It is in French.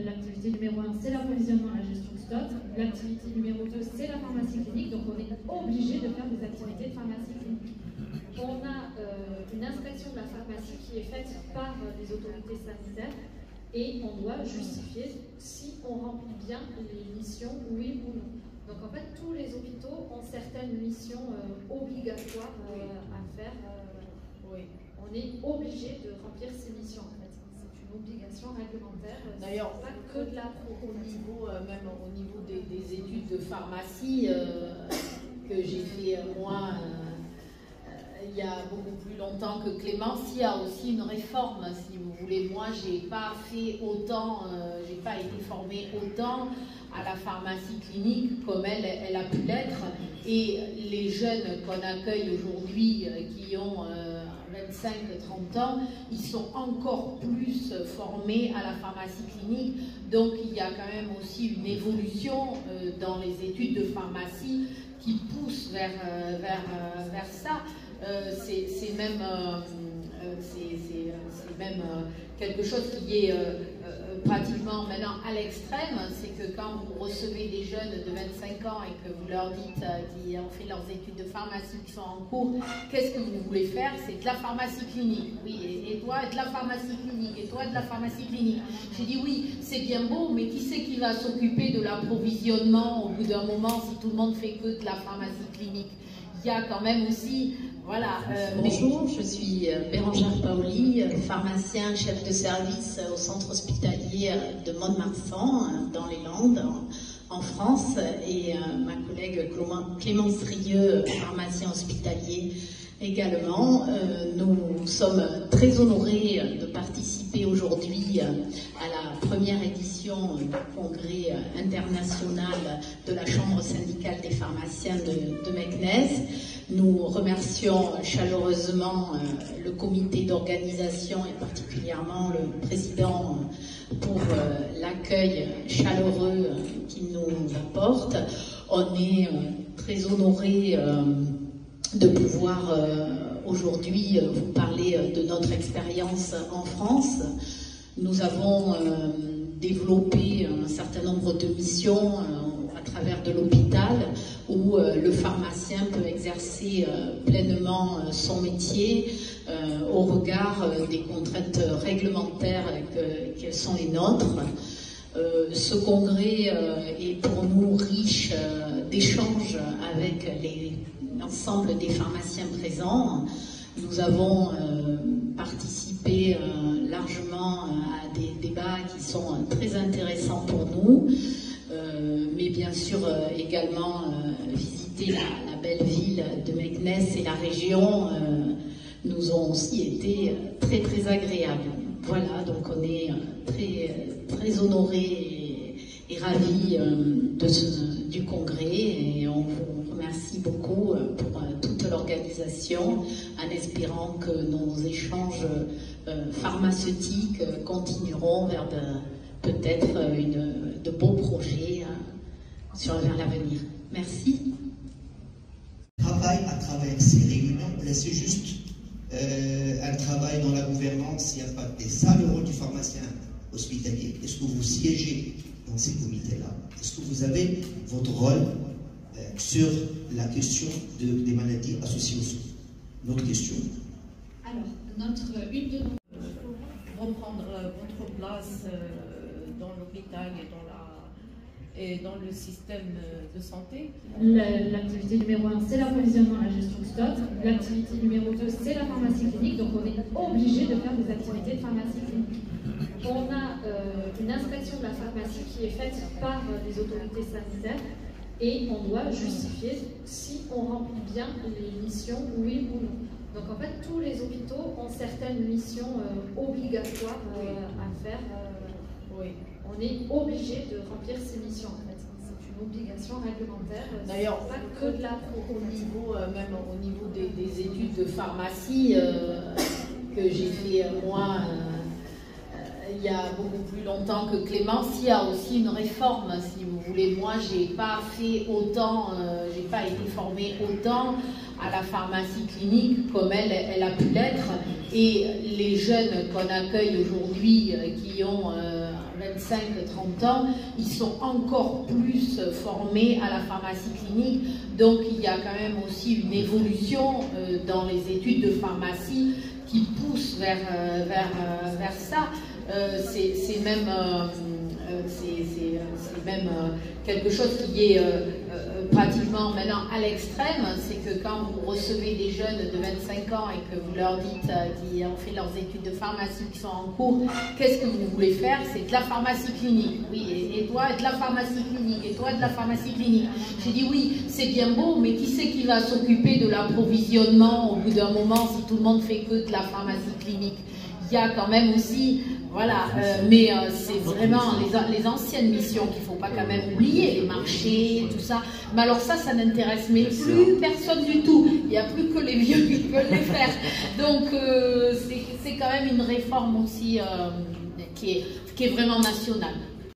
L'activité numéro 1, c'est l'approvisionnement et la gestion de stock. L'activité numéro 2, c'est la pharmacie clinique. Donc on est obligé de faire des activités de pharmacie clinique. On a une inspection de la pharmacie qui est faite par les autorités sanitaires et on doit justifier si on remplit bien les missions, oui ou non. Donc en fait, tous les hôpitaux ont certaines missions obligatoires à faire. Oui. On est obligé de remplir ces missions en fait. C'est une obligation réglementaire. D'ailleurs, pas que de la pro, même au niveau des études de pharmacie que j'ai fait moi il y a beaucoup plus longtemps que Clémence, il y a aussi une réforme, si vous voulez. Moi, j'ai pas fait autant, j'ai pas été formée autant à la pharmacie clinique comme elle a pu l'être. Et les jeunes qu'on accueille aujourd'hui, qui ont 25-30 ans, ils sont encore plus formés à la pharmacie clinique. Donc, il y a quand même aussi une évolution dans les études de pharmacie qui pousse vers ça. C'est même quelque chose qui est pratiquement maintenant à l'extrême. C'est que quand vous recevez des jeunes de 25 ans et que vous leur dites qui ont fait leurs études de pharmacie, qui sont en cours, qu'est-ce que vous voulez faire? C'est de la pharmacie clinique. Oui, et toi, de la pharmacie clinique. Et toi, de la pharmacie clinique. J'ai dit oui, c'est bien beau, mais qui c'est qui va s'occuper de l'approvisionnement au bout d'un moment si tout le monde fait que de la pharmacie clinique? Il y a quand même aussi, voilà. Bonjour, je suis Bérangère Paoli, pharmacien, chef de service au centre hospitalier de Mont-de-Marsan, dans les Landes, en France, et ma collègue Clémence Rieux, pharmacien hospitalier également. Nous sommes très honorés de participer aujourd'hui à la première édition du congrès international de la Chambre syndicale des pharmaciens de Meknès. Nous remercions chaleureusement le comité d'organisation et particulièrement le président pour l'accueil chaleureux qu'il nous apporte. On est très honorés de pouvoir aujourd'hui vous parler de notre expérience en France. Nous avons développé un certain nombre de missions à travers de l'hôpital où le pharmacien peut exercer pleinement son métier au regard des contraintes réglementaires que sont les nôtres. Ce congrès est pour nous riche d'échanges avec l'ensemble des pharmaciens présents. Nous avons participé largement à des débats qui sont très intéressants pour nous, mais bien sûr également visiter la belle ville de Meknès et la région nous ont aussi été très très agréables. Voilà, donc on est très honorés et ravis du congrès et on vous remercie beaucoup pour toute l'organisation en espérant que nos échanges pharmaceutiques continueront vers peut-être de beaux projets vers l'avenir. Merci. Travail à travers ces réunions, c'est juste un travail dans la gouvernance, il n'y a pas des ça le rôle du pharmacien hospitalier. Est-ce que vous siégez dans ces comités-là? Est-ce que vous avez votre rôle sur la question des maladies associées au sucre? Notre question. Alors, une de nos... reprendre votre place dans l'hôpital et dans le système de santé. L'activité numéro 1, c'est l'approvisionnement et la gestion de stock. L'activité numéro 2, c'est la pharmacie clinique. Donc on est obligé de faire des activités de pharmacie clinique. On a une inspection de la pharmacie qui est faite par les autorités sanitaires et on doit justifier si on remplit bien les missions, oui ou non. Donc en fait, tous les hôpitaux ont certaines missions obligatoires à faire. Oui. On est obligé de remplir ces missions en fait. C'est une obligation réglementaire. D'ailleurs, pas que de la pro, même au niveau des études de pharmacie que j'ai fait moi il y a beaucoup plus longtemps que Clémence, il y a aussi une réforme, si vous voulez. Moi, j'ai pas fait autant, j'ai pas été formée autant à la pharmacie clinique comme elle a pu l'être. Et les jeunes qu'on accueille aujourd'hui, qui ont 25-30 ans, ils sont encore plus formés à la pharmacie clinique. Donc il y a quand même aussi une évolution dans les études de pharmacie qui pousse vers ça. C'est même quelque chose qui est pratiquement maintenant à l'extrême. C'est que quand vous recevez des jeunes de 25 ans et que vous leur dites qui ont fait leurs études de pharmacie, qui sont en cours, qu'est-ce que vous voulez faire? C'est de la pharmacie clinique. Oui, et toi, de la pharmacie clinique. Et toi, de la pharmacie clinique. J'ai dit oui, c'est bien beau, mais qui c'est qui va s'occuper de l'approvisionnement au bout d'un moment si tout le monde fait que de la pharmacie clinique? Il y a quand même aussi, voilà, mais c'est vraiment les anciennes missions qu'il ne faut pas quand même oublier, les marchés, tout ça. Mais alors ça n'intéresse mais plus personne du tout. Il n'y a plus que les vieux qui veulent les faire. Donc c'est quand même une réforme aussi qui est vraiment nationale.